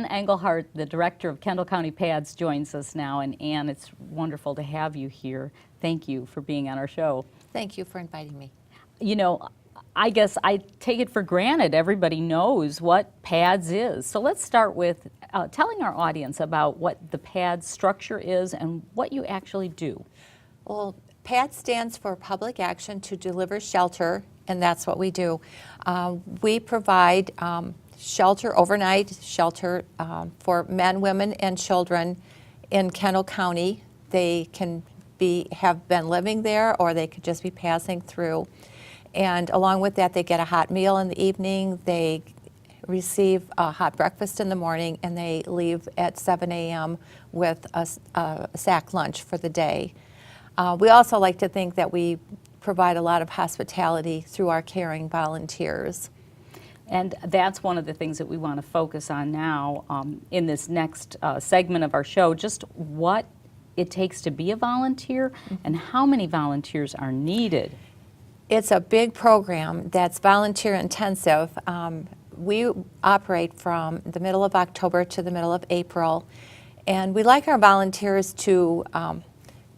Engelhardt, the director of Kendall County PADS, joins us now. And Ann, it's wonderful to have you here. Thank you for being on our show. Thank you for inviting me. You know, I guess I take it for granted everybody knows what PADS is. So let's start with telling our audience about what the PADS structure is and what you actually do. Well, PAD stands for Public Action to Deliver Shelter, and that's what we do. We provide shelter, overnight shelter for men, women, and children in Kendall County. They can have been living there, or they could just be passing through. And along with that, they get a hot meal in the evening, they receive a hot breakfast in the morning, and they leave at 7 a.m. with a sack lunch for the day. We also like to think that we provide a lot of hospitality through our caring volunteers. And that's one of the things that we want to focus on now in this next segment of our show, just what it takes to be a volunteer and how many volunteers are needed. It's a big program that's volunteer intensive. We operate from the middle of October to the middle of April, and we like our volunteers to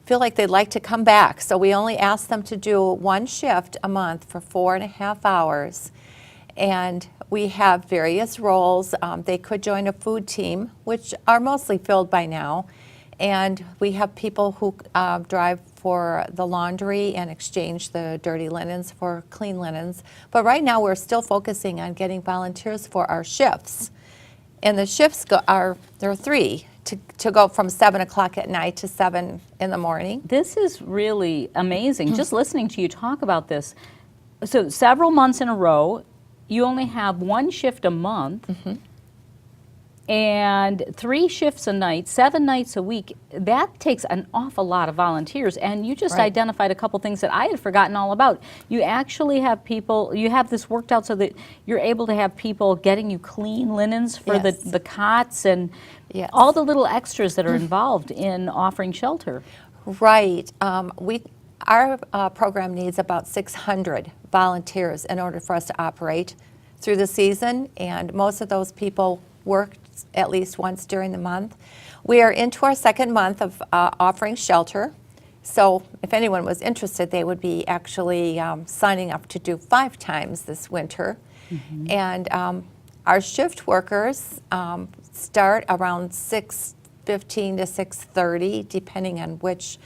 feel like they'd like to come back. So we only ask them to do one shift a month for 4.5 hours. And we have various roles. They could join a food team, which are mostly filled by now. And we have people who drive for the laundry and exchange the dirty linens for clean linens. But right now we're still focusing on getting volunteers for our shifts. And the shifts there are 3. To go from 7 o'clock at night to 7 in the morning. This is really amazing. Just listening to you talk about this. So several months in a row, you only have one shift a month and 3 shifts a night, 7 nights a week. That takes an awful lot of volunteers. And you just identified a couple things that I had forgotten all about. You actually have people, you have this worked out so that you're able to have people getting you clean linens for the cots and all the little extras that are involved in offering shelter. Right. Our program needs about 600 volunteers in order for us to operate through the season, and most of those people work at least once during the month. We are into our 2nd month of offering shelter, so if anyone was interested, they would be actually signing up to do 5 times this winter. And our shift workers start around 6:15 to 6:30, depending on which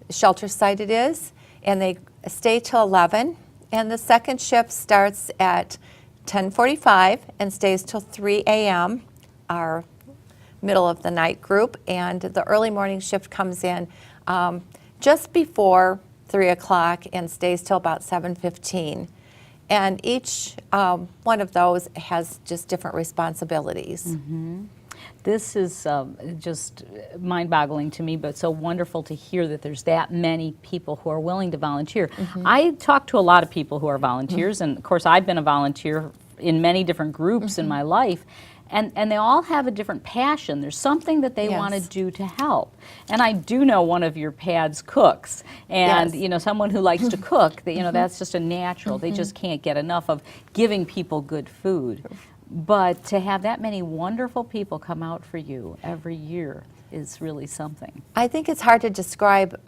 shelter site it is, and they stay till 11. And the 2nd shift starts at 10:45 and stays till 3 a.m., our middle of the night group, and the early morning shift comes in just before 3 o'clock and stays till about 7:15. And each one of those has just different responsibilities. This is just mind-boggling to me, but so wonderful to hear that there's that many people who are willing to volunteer. I talk to a lot of people who are volunteers, and of course I've been a volunteer in many different groups in my life, and they all have a different passion. There's something that they want to do to help. And I do know one of your PADS cooks, and you know, someone who likes to cook, you know, that's just a natural. They just can't get enough of giving people good food. But to have that many wonderful people come out for you every year is really something. I think it's hard to describe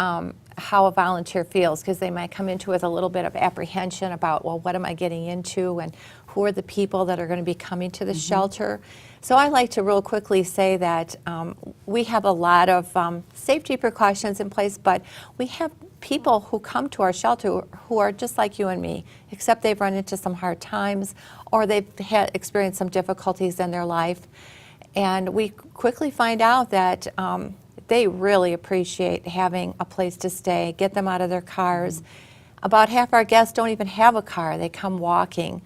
how a volunteer feels, because they might come into it with a little bit of apprehension about, well, what am I getting into, and who are the people that are going to be coming to the shelter. So I like to real quickly say that we have a lot of safety precautions in place, but we have people who come to our shelter who are just like you and me, except they've run into some hard times or they've experienced some difficulties in their life. And we quickly find out that they really appreciate having a place to stay, get them out of their cars. About half our guests don't even have a car, they come walking.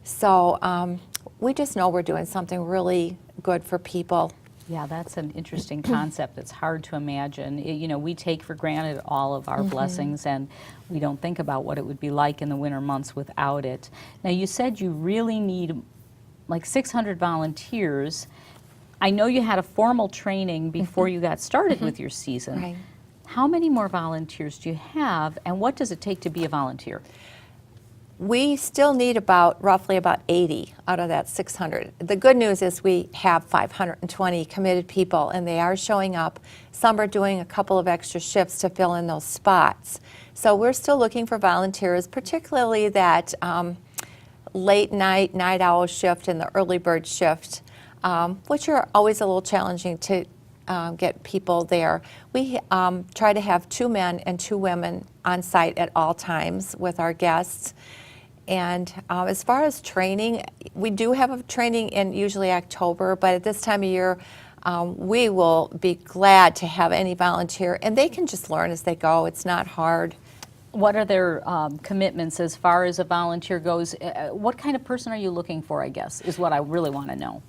So we just know we're doing something really good for people. Yeah, that's an interesting concept. It's hard to imagine. You know, we take for granted all of our blessings, and we don't think about what it would be like in the winter months without it. Now, you said you really need like 600 volunteers. I know you had a formal training before you got started with your season. How many more volunteers do you have, and what does it take to be a volunteer? We still need roughly about 80 out of that 600. The good news is we have 520 committed people, and they are showing up. Some are doing a couple of extra shifts to fill in those spots. So we're still looking for volunteers, particularly that late night owl shift and the early bird shift, which are always a little challenging to get people there. We try to have 2 men and 2 women on site at all times with our guests. And as far as training, we do have a training in usually October, but at this time of year, we will be glad to have any volunteer, and they can just learn as they go. It's not hard. What are their commitments as far as a volunteer goes? What kind of person are you looking for, I guess, is what I really want to know.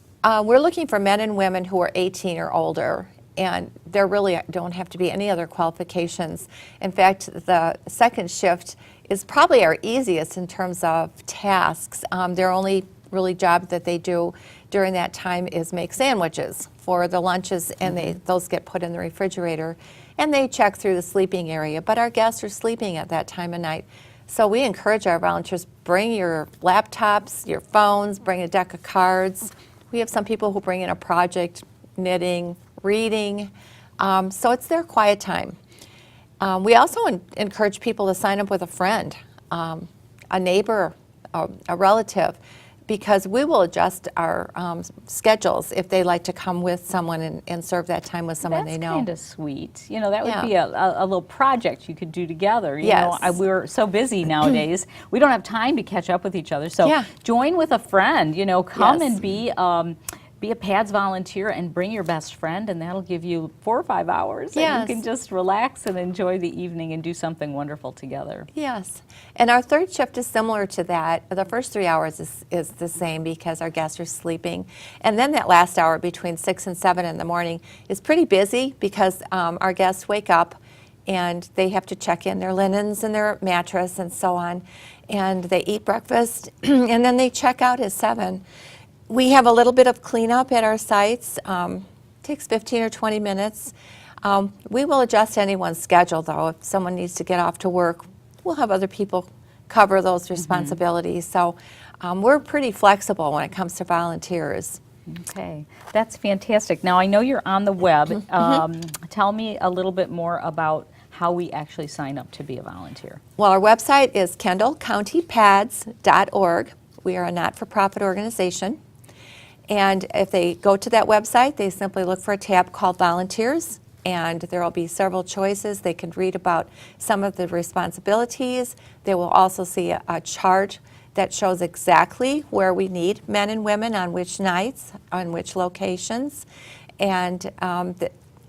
We're looking for men and women who are 18 or older, and there really don't have to be any other qualifications. In fact, the second shift is probably our easiest in terms of tasks. Their only really job that they do during that time is make sandwiches for the lunches, and those get put in the refrigerator, and they check through the sleeping area. But our guests are sleeping at that time of night. So we encourage our volunteers, bring your laptops, your phones, bring a deck of cards. We have some people who bring in a project, knitting, reading. So it's their quiet time. We also encourage people to sign up with a friend, a neighbor, a relative, because we will adjust our schedules if they like to come with someone and serve that time with someone they know. That's kind of sweet. You know, that would Yeah. be a little project you could do together. You Yes. know, we're so busy nowadays. We don't have time to catch up with each other. So Yeah. join with a friend, you know, come Yes. and be a PADS volunteer and bring your best friend, and that'll give you 4 or 5 hours. Yes. And you can just relax and enjoy the evening and do something wonderful together. Yes, and our third shift is similar to that. The first 3 hours is the same because our guests are sleeping. And then that last hour between 6 and 7 in the morning is pretty busy because our guests wake up and they have to check in their linens and their mattress and so on. And they eat breakfast and then they check out at 7. We have a little bit of cleanup at our sites. Takes 15 or 20 minutes. We will adjust anyone's schedule, though. If someone needs to get off to work, we'll have other people cover those responsibilities. So we're pretty flexible when it comes to volunteers. Okay, that's fantastic. Now, I know you're on the web. Tell me a little bit more about how we actually sign up to be a volunteer. Well, our website is kendallcountypads.org. We are a not-for-profit organization. And if they go to that website, they simply look for a tab called Volunteers, and there will be several choices. They can read about some of the responsibilities. They will also see a chart that shows exactly where we need men and women on which nights, on which locations. And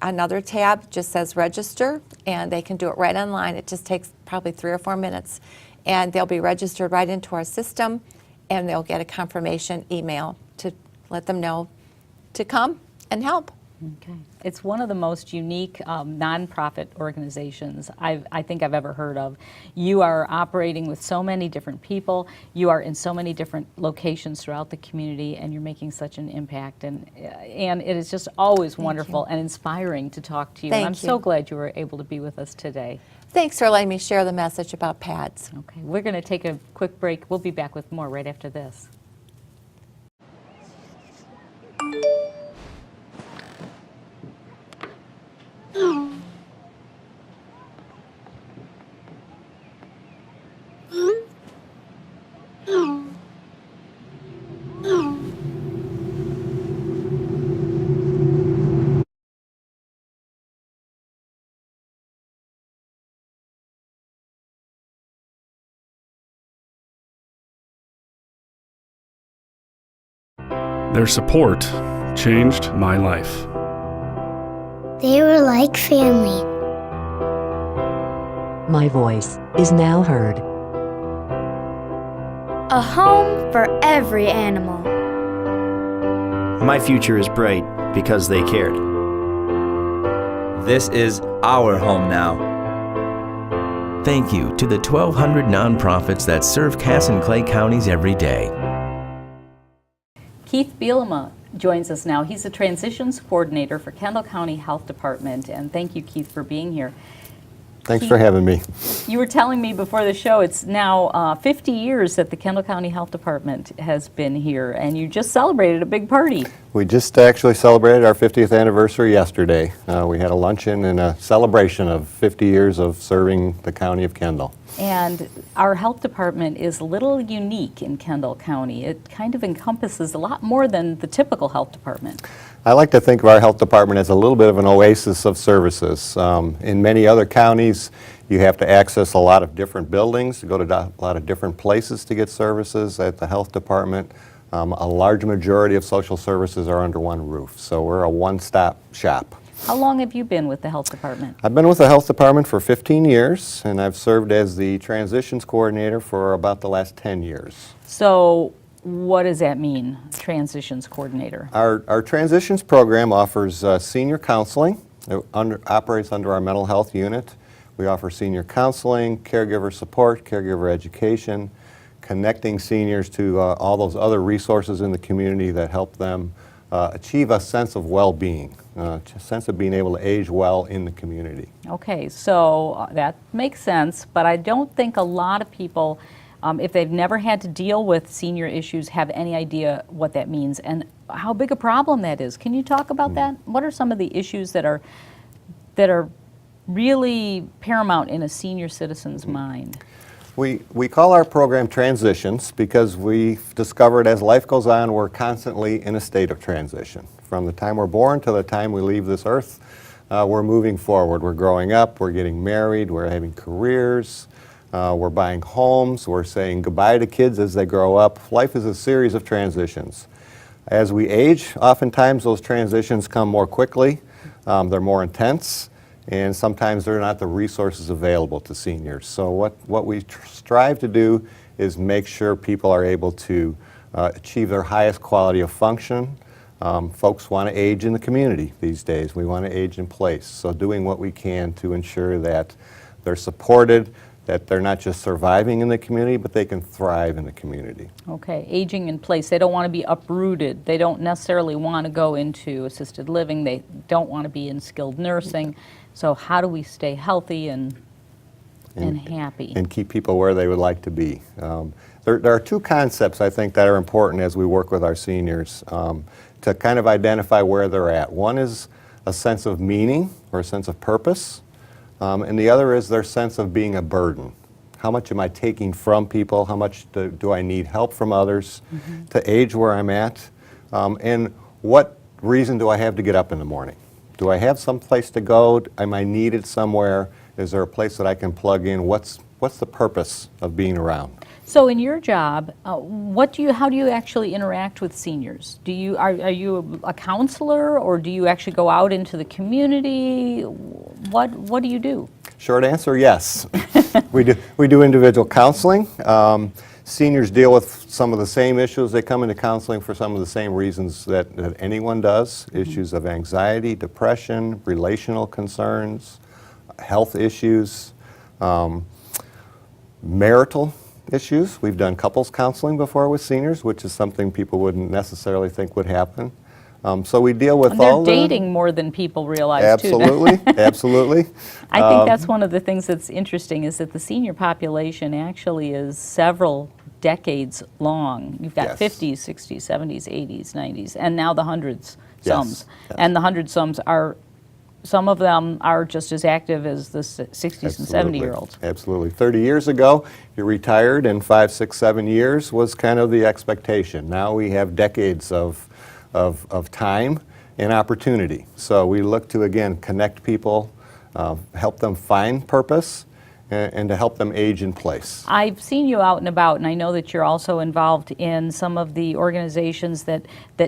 another tab just says Register, and they can do it right online. It just takes probably 3 or 4 minutes. And they'll be registered right into our system, and they'll get a confirmation email to let them know to come and help. Okay. It's one of the most unique nonprofit organizations I think I've ever heard of. You are operating with so many different people. You are in so many different locations throughout the community, and you're making such an impact. And it is just always wonderful and inspiring to talk to you. And I'm so glad you were able to be with us today. Thanks for letting me share the message about PADS. Okay, we're going to take a quick break. We'll be back with more right after this. Their support changed my life. They were like family. My voice is now heard. A home for every animal. My future is bright because they cared. This is our home now. Thank you to the 1,200 nonprofits that serve Cass and Clay counties every day. Keith Bielema joins us now. He's the Transitions Coordinator for Kendall County Health Department, and thank you, Keith, for being here. Thanks for having me. You were telling me before the show, it's now 50 years that the Kendall County Health Department has been here, and you just celebrated a big party. We just actually celebrated our 50th anniversary yesterday. We had a luncheon and a celebration of 50 years of serving the county of Kendall. And our health department is a little unique in Kendall County. It kind of encompasses a lot more than the typical health department. I like to think of our health department as a little bit of an oasis of services. In many other counties, you have to access a lot of different buildings, to go to a lot of different places to get services. At the health department, a large majority of social services are under one roof, so we're a one-stop shop. How long have you been with the health department? I've been with the health department for 15 years, and I've served as the transitions coordinator for about the last 10 years. So what does that mean, transitions coordinator? Our transitions program offers senior counseling. It operates under our mental health unit. We offer senior counseling, caregiver support, caregiver education, connecting seniors to all those other resources in the community that help them achieve a sense of well-being, a sense of being able to age well in the community. Okay, so that makes sense, but I don't think a lot of people, if they've never had to deal with senior issues, have any idea what that means and how big a problem that is. Can you talk about that? What are some of the issues that are really paramount in a senior citizen's mind? We call our program Transitions because we've discovered as life goes on, we're constantly in a state of transition. From the time we're born to the time we leave this earth, we're moving forward. We're growing up, we're getting married, we're having careers, we're buying homes, we're saying goodbye to kids as they grow up. Life is a series of transitions. As we age, oftentimes those transitions come more quickly, they're more intense, and sometimes there are not the resources available to seniors. So what we strive to do is make sure people are able to achieve their highest quality of function. Folks want to age in the community these days. We want to age in place. So doing what we can to ensure that they're supported, that they're not just surviving in the community, but they can thrive in the community. Okay, aging in place. They don't want to be uprooted. They don't necessarily want to go into assisted living. They don't want to be in skilled nursing. So how do we stay healthy and happy? And keep people where they would like to be. There are two concepts, I think, that are important as we work with our seniors to kind of identify where they're at. One is a sense of meaning or a sense of purpose, and the other is their sense of being a burden. How much am I taking from people? How much do I need help from others to age where I'm at? And what reason do I have to get up in the morning? Do I have some place to go? Am I needed somewhere? Is there a place that I can plug in? What's the purpose of being around? So in your job, how do you actually interact with seniors? Are you a counselor, or do you actually go out into the community? What do you do? Short answer, yes. We do individual counseling. Seniors deal with some of the same issues. They come into counseling for some of the same reasons that anyone does. Issues of anxiety, depression, relational concerns, health issues, marital issues. We've done couples counseling before with seniors, which is something people wouldn't necessarily think would happen. So we deal with all They're dating more than people realize, absolutely, too. Absolutely. I think that's one of the things that's interesting, is that the senior population actually is several decades long. You've got Yes. 50s, 60s, 70s, 80s, 90s, and now the hundreds Yes, sums. yes. And the hundred sums are, some of them are just as active as the 60s and 70-year-olds. Absolutely. 30 years ago, you retired, and 5, 6, 7 years was kind of the expectation. Now we have decades of time and opportunity. So we look to, again, connect people, help them find purpose, and to help them age in place. I've seen you out and about, and I know that you're also involved in some of the organizations that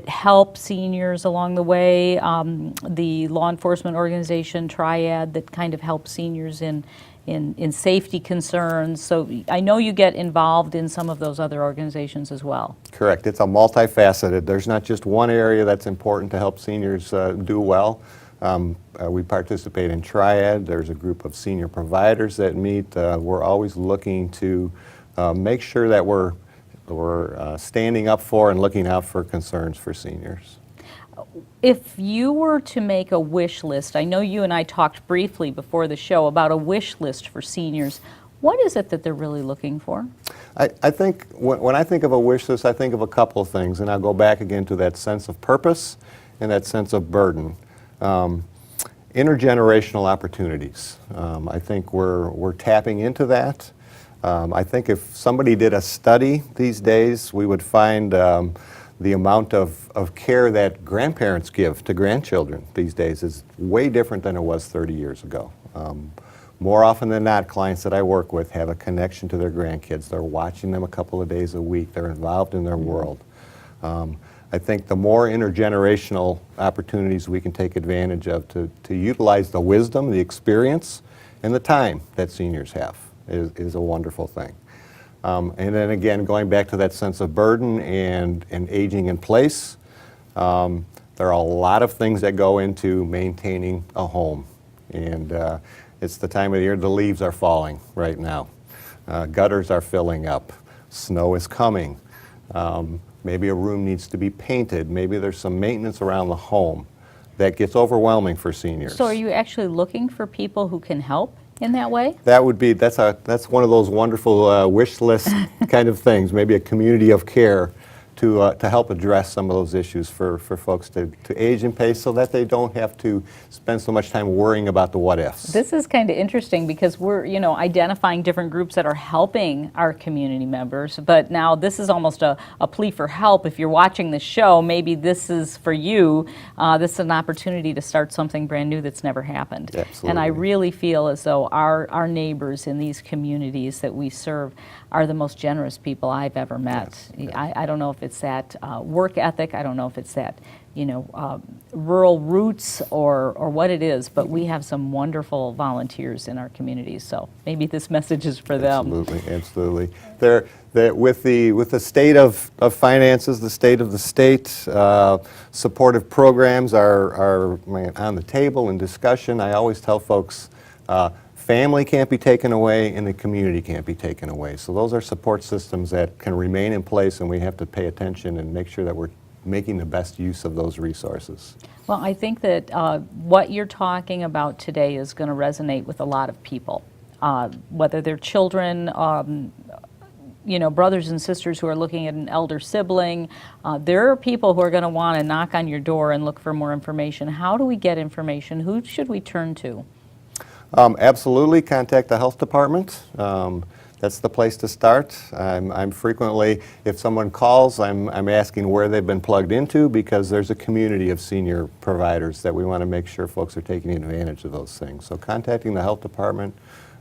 help seniors along the way, the law enforcement organization Triad that kind of helps seniors in safety concerns. So I know you get involved in some of those other organizations as well. Correct. It's a multifaceted. There's not just one area that's important to help seniors do well. We participate in Triad. There's a group of senior providers that meet. We're always looking to make sure that we're standing up for and looking out for concerns for seniors. If you were to make a wish list, I know you and I talked briefly before the show about a wish list for seniors. What is it that they're really looking for? I think when I think of a wish list, I think of a couple of things, and I'll go back again to that sense of purpose and that sense of burden. Intergenerational opportunities. I think we're tapping into that. I think if somebody did a study these days, we would find the amount of care that grandparents give to grandchildren these days is way different than it was 30 years ago. More often than not, clients that I work with have a connection to their grandkids. They're watching them a couple of days a week. They're involved in their world. I think the more intergenerational opportunities we can take advantage of to utilize the wisdom, the experience, and the time that seniors have is a wonderful thing. And then again, going back to that sense of burden and aging in place, there are a lot of things that go into maintaining a home. And it's the time of the year the leaves are falling right now. Gutters are filling up. Snow is coming. Maybe a room needs to be painted. Maybe there's some maintenance around the home that gets overwhelming for seniors. So are you actually looking for people who can help in that way? That's one of those wonderful wish list kind of things, maybe a community of care to help address some of those issues for folks to age in pace so that they don't have to spend so much time worrying about the what ifs. This is kind of interesting because we're, identifying different groups that are helping our community members, but now this is almost a plea for help. If you're watching the show, maybe this is for you. This is an opportunity to start something brand new that's never happened. Absolutely. And I really feel as though our neighbors in these communities that we serve are the most generous people I've ever met. Yes. I don't know if it's that work ethic, I don't know if it's that rural roots or what it is, but we have some wonderful volunteers in our communities, so maybe this message is for them. Absolutely. With the state of finances, the state of the state, supportive programs are on the table in discussion. I always tell folks, family can't be taken away and the community can't be taken away. So those are support systems that can remain in place, and we have to pay attention and make sure that we're making the best use of those resources. Well, I think that what you're talking about today is going to resonate with a lot of people, whether they're children, brothers and sisters who are looking at an elder sibling. There are people who are going to want to knock on your door and look for more information. How do we get information? Who should we turn to? Absolutely, contact the health department. That's the place to start. I'm frequently, if someone calls, I'm asking where they've been plugged into, because there's a community of senior providers that we want to make sure folks are taking advantage of those things. So contacting the health department,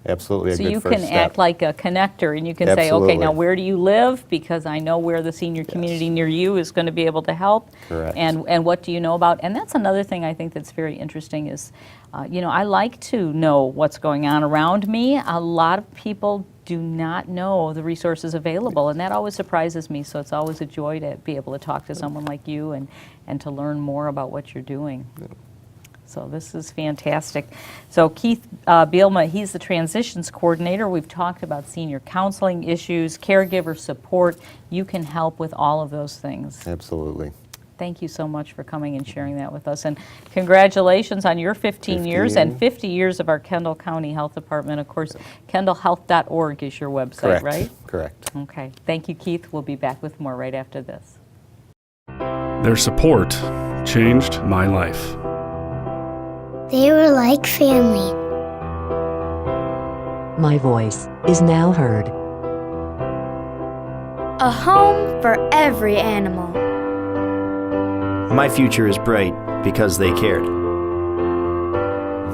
absolutely a good first step. So you can act like a connector, and you can say, okay, now where do you live? Because I know where the senior community near you is going to be able to help. Correct. And what do you know about? And that's another thing I think that's very interesting is, I like to know what's going on around me. A lot of people do not know the resources available, and that always surprises me. So it's always a joy to be able to talk to someone like you and to learn more about what you're doing. So this is fantastic. So Keith Bielma, he's the transitions coordinator. We've talked about senior counseling issues, caregiver support. You can help with all of those things. Absolutely. Thank you so much for coming and sharing that with us. And congratulations on your 15 years and 50 years of our Kendall County Health Department. Of course, kendallhealth.org is your website, Correct. right? Correct. Okay. Thank you, Keith. We'll be back with more right after this. Their support changed my life. They were like family. My voice is now heard. A home for every animal. My future is bright because they cared.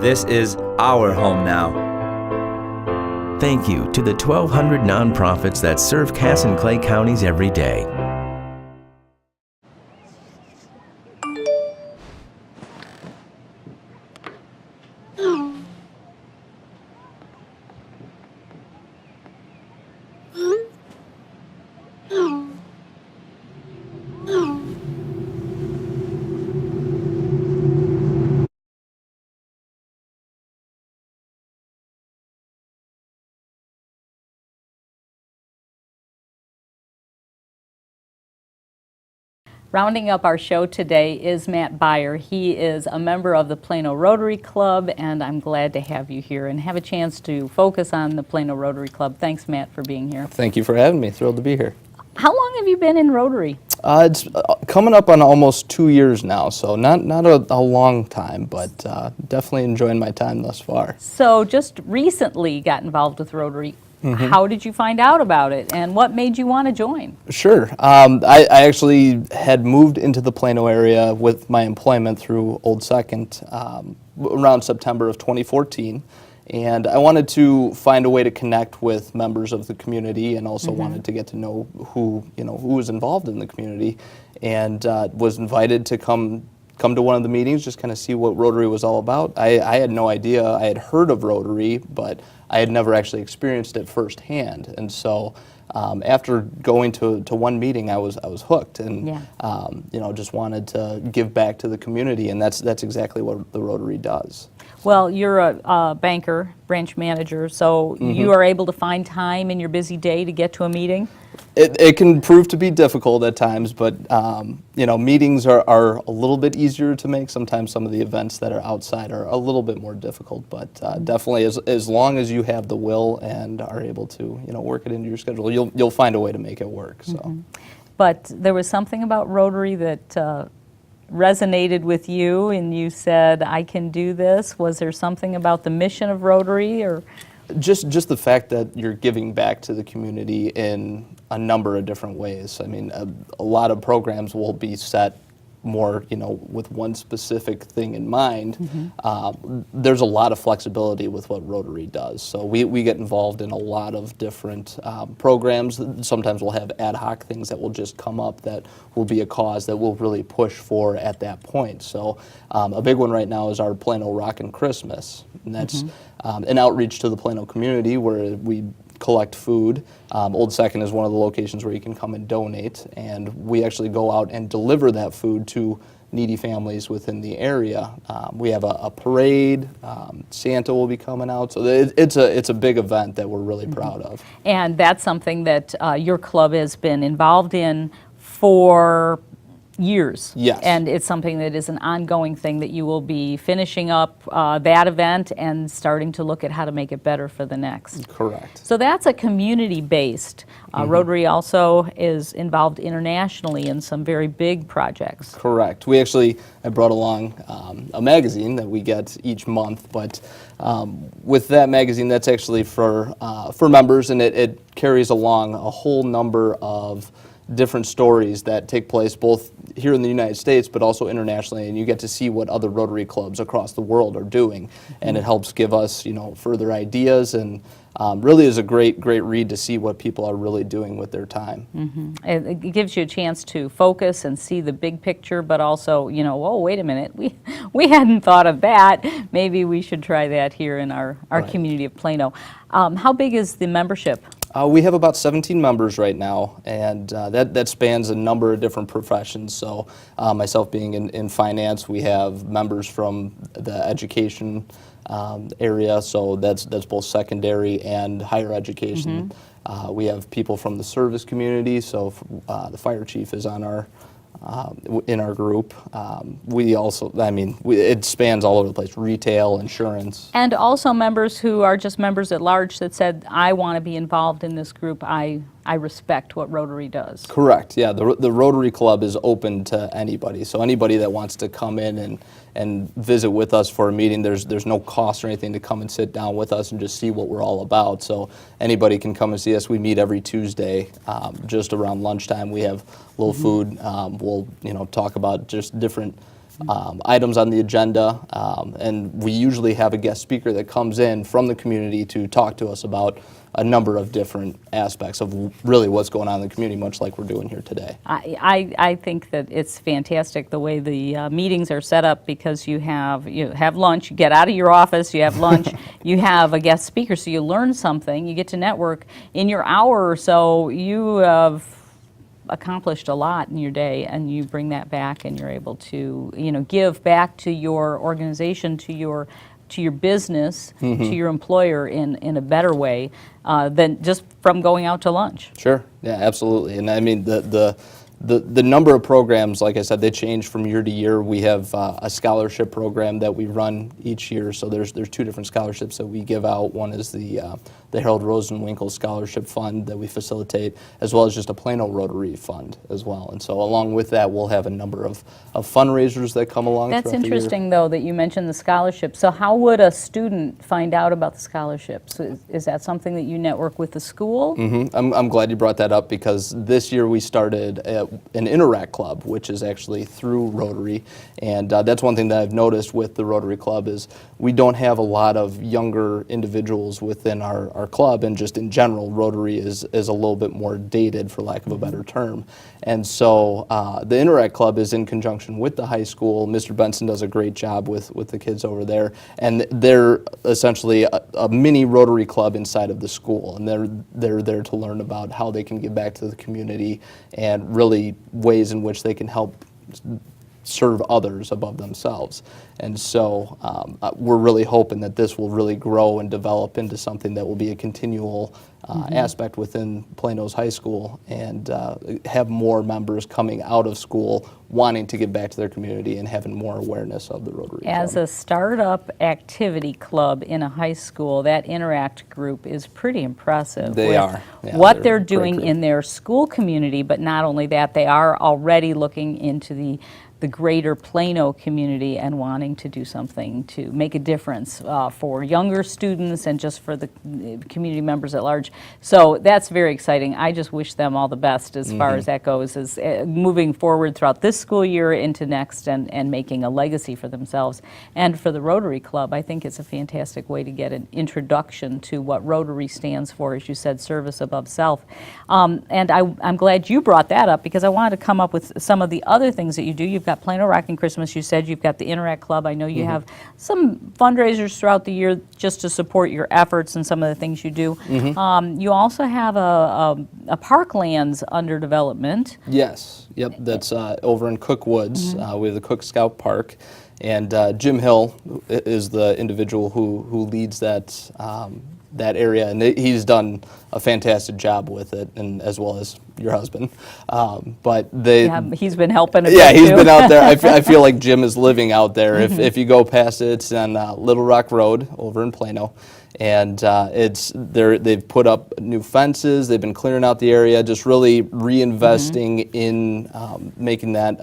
This is our home now. Thank you to the 1,200 nonprofits that serve Cass and Clay counties every day. Rounding up our show today is Matt Beyer. He is a member of the Plano Rotary Club, and I'm glad to have you here and have a chance to focus on the Plano Rotary Club. Thanks, Matt, for being here. Thank you for having me. Thrilled to be here. How long have you been in Rotary? It's coming up on almost 2 years now, so not a long time, but definitely enjoying my time thus far. So just recently got involved with Rotary. How did you find out about it, and what made you want to join? Sure. I actually had moved into the Plano area with my employment through Old Second around September of 2014. And I wanted to find a way to connect with members of the community, and also wanted to get to know who was involved in the community, and was invited to come to one of the meetings, just kind of see what Rotary was all about. I had no idea. I had heard of Rotary, but I had never actually experienced it firsthand. And so after going to one meeting, I was hooked, and just wanted to give back to the community, and that's exactly what the Rotary does. Well, you're a banker, branch manager, so you are able to find time in your busy day to get to a meeting? It can prove to be difficult at times, but meetings are a little bit easier to make. Sometimes some of the events that are outside are a little bit more difficult, but definitely as long as you have the will and are able to work it into your schedule, you'll find a way to make it work. So, But there was something about Rotary that resonated with you, and you said, I can do this. Was there something about the mission of Rotary, or? Just the fact that you're giving back to the community in a number of different ways. I mean, a lot of programs will be set more, with one specific thing in mind. There's a lot of flexibility with what Rotary does. So we get involved in a lot of different programs. Sometimes we'll have ad hoc things that will just come up that will be a cause that we'll really push for at that point. So a big one right now is our Plano Rockin' Christmas. And that's an outreach to the Plano community where we collect food. Old Second is one of the locations where you can come and donate, and we actually go out and deliver that food to needy families within the area. We have a parade. Santa will be coming out, so it's a big event that we're really proud of. And that's something that your club has been involved in for years. Yes. And it's something that is an ongoing thing that you will be finishing up that event and starting to look at how to make it better for the next. Correct. So that's a community-based. Rotary also is involved internationally in some very big projects. Correct. I brought along a magazine that we get each month, but with that magazine, that's actually for members, and it carries along a whole number of different stories that take place both here in the United States but also internationally, and you get to see what other Rotary clubs across the world are doing, and it helps give us further ideas, and really is a great read to see what people are really doing with their time. It gives you a chance to focus and see the big picture, but also, oh, wait a minute, we hadn't thought of that. Maybe we should try that here in our community of Plano. How big is the membership? We have about 17 members right now, and that spans a number of different professions. So myself being in finance, we have members from the education area, so that's both secondary and higher education. We have people from the service community, so the fire chief is on in our group. We also, it spans all over the place, retail, insurance. And also members who are just members at large that said, I want to be involved in this group, I respect what Rotary does. Correct, yeah. The Rotary Club is open to anybody, so anybody that wants to come in and visit with us for a meeting, there's no cost or anything to come and sit down with us and just see what we're all about. So anybody can come and see us. We meet every Tuesday, just around lunchtime. We have a little food. We'll talk about just different items on the agenda, and we usually have a guest speaker that comes in from the community to talk to us about a number of different aspects of really what's going on in the community, much like we're doing here today. I think that it's fantastic the way the meetings are set up, because you have lunch, you get out of your office, you have lunch, you have a guest speaker, so you learn something, you get to network. In your hour or so, you have accomplished a lot in your day, and you bring that back, and you're able to give back to your organization, to your business, to your employer in a better way than just from going out to lunch. Sure, yeah, absolutely. And I mean, the the number of programs, like I said, they change from year to year. We have a scholarship program that we run each year. So there's 2 different scholarships that we give out. One is the Harold Rosenwinkel Scholarship Fund that we facilitate, as well as just a Plano Rotary Fund as well. And so along with that, we'll have a number of fundraisers that come along. That's throughout the year. interesting, though, that you mentioned the scholarship. So how would a student find out about the scholarships? Is that something that you network with the school? I'm glad you brought that up, because this year we started an Interact Club, which is actually through Rotary. And that's one thing that I've noticed with the Rotary Club is we don't have a lot of younger individuals within our club, and just in general, Rotary is a little bit more dated, for lack of a better term. And so the Interact Club is in conjunction with the high school. Mr. Benson does a great job with the kids over there, and they're essentially a mini Rotary Club inside of the school, and they're there to learn about how they can give back to the community and really ways in which they can help serve others above themselves. And so we're really hoping that this will really grow and develop into something that will be a continual aspect within Plano's high school, and have more members coming out of school wanting to give back to their community and having more awareness of the Rotary As Club. a startup activity club in a high school, that Interact group is pretty impressive. They with are. Yeah, what they're they're a great doing group. in their school community, but not only that, they are already looking into the greater Plano community and wanting to do something to make a difference for younger students and just for the community members at large. So that's very exciting. I just wish them all the best as far as that goes, as moving forward throughout this school year into next, and making a legacy for themselves. And for the Rotary Club, I think it's a fantastic way to get an introduction to what Rotary stands for, as you said, service above self. And I'm glad you brought that up, because I wanted to come up with some of the other things that you do. You've got Plano Rockin' Christmas, you said. You've got the Interact Club. I know you have some fundraisers throughout the year just to support your efforts and some of the things you do. You also have a Parklands under development. Yes, yep, that's over in Cook Woods. We have the Cook Scout Park, and Jim Hill is the individual who leads that area, and he's done a fantastic job with it, and as well as your husband. But they, He's been helping a yeah, bit, he's too. been out there. I feel like Jim is living out there. If you go past it, it's on Little Rock Road over in Plano. And they've put up new fences. They've been clearing out the area, just really reinvesting in making that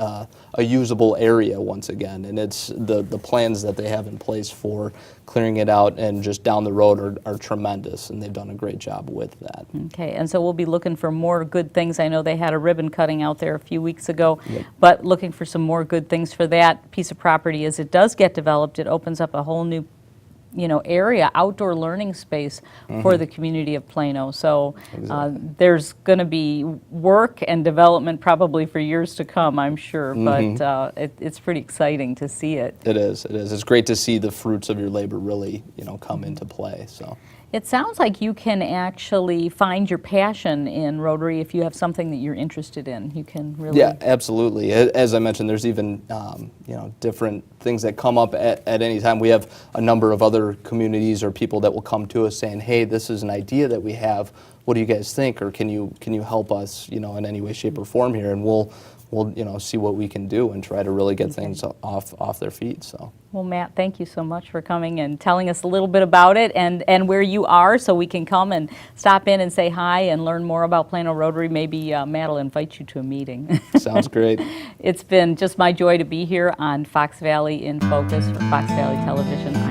a usable area once again. And it's the plans that they have in place for clearing it out and just down the road are tremendous, and they've done a great job with that. Okay, and so we'll be looking for more good things. I know they had a ribbon cutting out there a few weeks ago, but looking for some more good things for that piece of property. As it does get developed, it opens up a whole new area, outdoor learning space for the community of Plano. So there's going to be work and development probably for years to come, I'm sure, but it's pretty exciting to see it. It is. It's great to see the fruits of your labor really, come into play. So. It sounds like you can actually find your passion in Rotary if you have something that you're interested in. You can really... Yeah, absolutely. As I mentioned, there's even different things that come up at any time. We have a number of other communities or people that will come to us saying, "Hey, this is an idea that we have. What do you guys think? Or can you help us, in any way, shape, or form here?" And we'll see what we can do and try to really get things off their feet. So. Well, Matt, thank you so much for coming and telling us a little bit about it and where you are, so we can come and stop in and say hi and learn more about Plano Rotary. Maybe Matt will invite you to a meeting. Sounds great. It's been just my joy to be here on Fox Valley in Focus for Fox Valley Television.